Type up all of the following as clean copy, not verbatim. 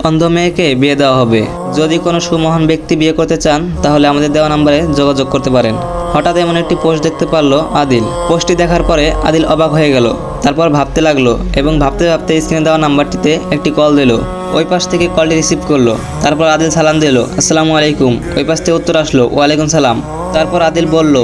অন্ধ মেয়েকে বিয়ে দেওয়া হবে। যদি কোনো সুমহান ব্যক্তি বিয়ে করতে চান তাহলে আমাদের দেওয়া নম্বরে যোগাযোগ করতে পারেন। হঠাৎ এমন একটি পোস্ট দেখতে পারলো আদিল। পোস্টটি দেখার পরে আদিল অবাক হয়ে গেল। তারপর ভাবতে লাগলো এবং ভাবতে ভাবতে স্ক্রিনে দেওয়া নাম্বারটিতে একটি কল দিল। ওই পাশ থেকে কলটি রিসিভ করলো। তারপর আদিল সালাম দিল, আসসালামু আলাইকুম। ওই পাশ থেকে উত্তর আসলো, ওয়ালাইকুম সালাম। তারপর আদিল বলল,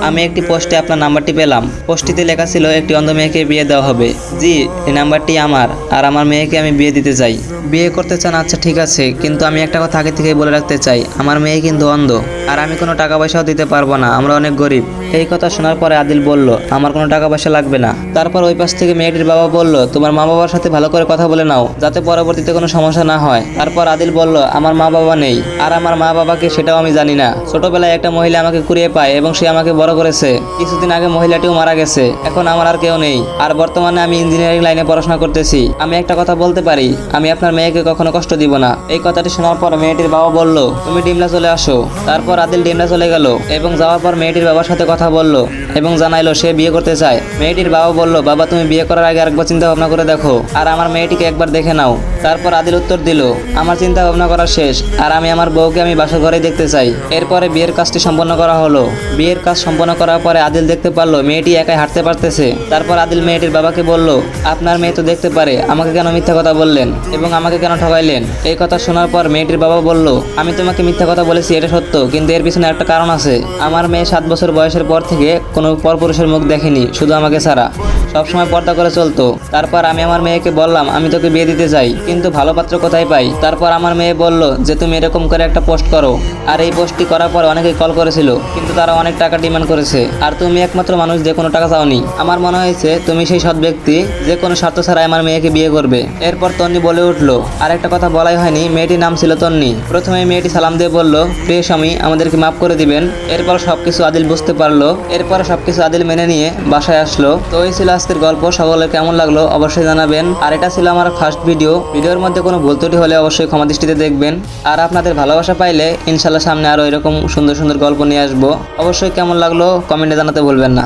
আমি একটি পোস্টে আপনার নাম্বারটি পেলাম। পোস্টটিতে লেখা ছিল একটি অন্ধ মেয়েকে বিয়ে দেওয়া হবে। জি, এই নাম্বারটি আমার, আর আমার মেয়েকে আমি বিয়ে দিতে চাই। বিয়ে করতে চান? আচ্ছা ঠিক আছে, কিন্তু আমি একটা কথা আগে থেকে বলে রাখতে চাই, আমার মেয়ে কিন্তু অন্ধ, আর আমি কোনো টাকা পয়সাও দিতে পারবো না, আমরা অনেক গরিব। এই কথা শোনার পরে আদিল বলল, আমার কোনো টাকা পয়সা লাগবে না। তারপর ওই পাশ থেকে মেয়েটির বাবা বলল, তোমার মা বাবার সাথে ভালো করে কথা বলে নাও, যাতে পরবর্তীতে কোনো সমস্যা না হয়। তারপর আদিল বলল, আমার মা বাবা নেই, আর আমার মা বাবাকে সেটাও আমি জানি না। ছোটবেলায় একটা মহিলা আমাকে কুড়িয়ে পায় এবং সে আমাকে বড় করেছে। কিছুদিন আগে মহিলাটিও মারা গেছে। এখন আমার আর কেউ নেই, আর বর্তমানে আমি ইঞ্জিনিয়ারিং লাইনে পড়াশোনা করতেছি। আমি একটা কথা বলতে পারি, আমি আপনার মেয়েকে কখনো কষ্ট দিব না। এই কথাটি শোনার পর মেয়েটির বাবা বলল, তুমি ডিমলা চলে আসো। তারপর আদিল ডিমলা চলে গেল এবং যাওয়ার পর মেয়েটির বাবার সাথে কথা বলল এবং জানাইলো সে বিয়ে করতে চায়। মেয়েটির বাবা বলল, বাবা তুমি বিয়ে করার আগে আরেকবার চিন্তা ভাবনা করে দেখো, আর আমার মেয়েটিকে একবার দেখে নাও। তারপর আদিল উত্তর দিল, আমার চিন্তা ভাবনা করা শেষ, আর আমি আমার বউকে আমি বাসর ঘরেই দেখতে চাই। এরপরে বিয়ের কাজটি সম্পন্ন করা হলো। বিয়ের কাজ সম্পন্ন করার পরে আদিল দেখতে পারলো মেয়েটি একাই হাঁটতে পারতেছে। তারপর আদিল মেয়েটির বাবাকে বলল, আপনার মেয়ে তো দেখতে পারে, আমাকে কেন মিথ্যা কথা বললেন এবং আমাকে কেন ঠকাইলেন? এই কথা শোনার পর মেয়েটির বাবা বলল, আমি তোমাকে মিথ্যা কথা বলেছি এটা সত্য, কিন্তু এর পিছনে একটা কারণ আছে। আমার মেয়ে 7 বছর বয়সের পর থেকে কোনো পরপুরুষের মুখ দেখেনি, শুধু আমাকে ছাড়া সবসময় পর্দা করে চলতো। তারপর আমি আমার মেয়েকে বললাম আমি তোকে বিয়ে দিতে চাই, কিন্তু ভালো পাত্র কোথায় পাই? তারপর আমার মেয়ে বলল যে তুমি এরকম করে একটা পোস্ট করো, আর এই পোস্টটি করার পর অনেকেই কল করেছিল, কিন্তু তারা অনেক টাকা ডিমান্ড করেছে, আর তুমি একমাত্র মানুষ যে কোনো টাকা চাওনি। আমার মনে হয়েছে তুমি সেই সৎ ব্যক্তি যে কোনো স্বার্থ ছাড়াই আমার মেয়েকে বিয়ে করবে। এরপর তন্নি বলে উঠলো, আর একটা কথা বলাই হয়নি, মেয়েটির নাম ছিল তন্নি। প্রথমে মেয়েটি সালাম দিয়ে বলল, প্রিয় স্বামী আমাদেরকে মাফ করে দিবেন। এরপর সবকিছু আদিল বুঝতে পারলো। এরপর সবকিছু আদিল মেনে নিয়ে বাসায় আসলো। তো এই ছিল আজকের গল্প। সকলের কেমন লাগলো অবশ্যই জানাবেন। আর এটা ছিল আমার ফার্স্ট ভিডিওর মধ্যে কোনো ভুল ত্রুটি হলে অবশ্যই ক্ষমা দৃষ্টিতে দেখবেন। আর আপনাদের ভালোবাসা পাইলে ইনশাল্লাহ সামনে আরো এরকম সুন্দর সুন্দর গল্প নিয়ে আসবো। অবশ্যই কেমন লাগলো কমেন্টে জানাতে ভুলবেন না।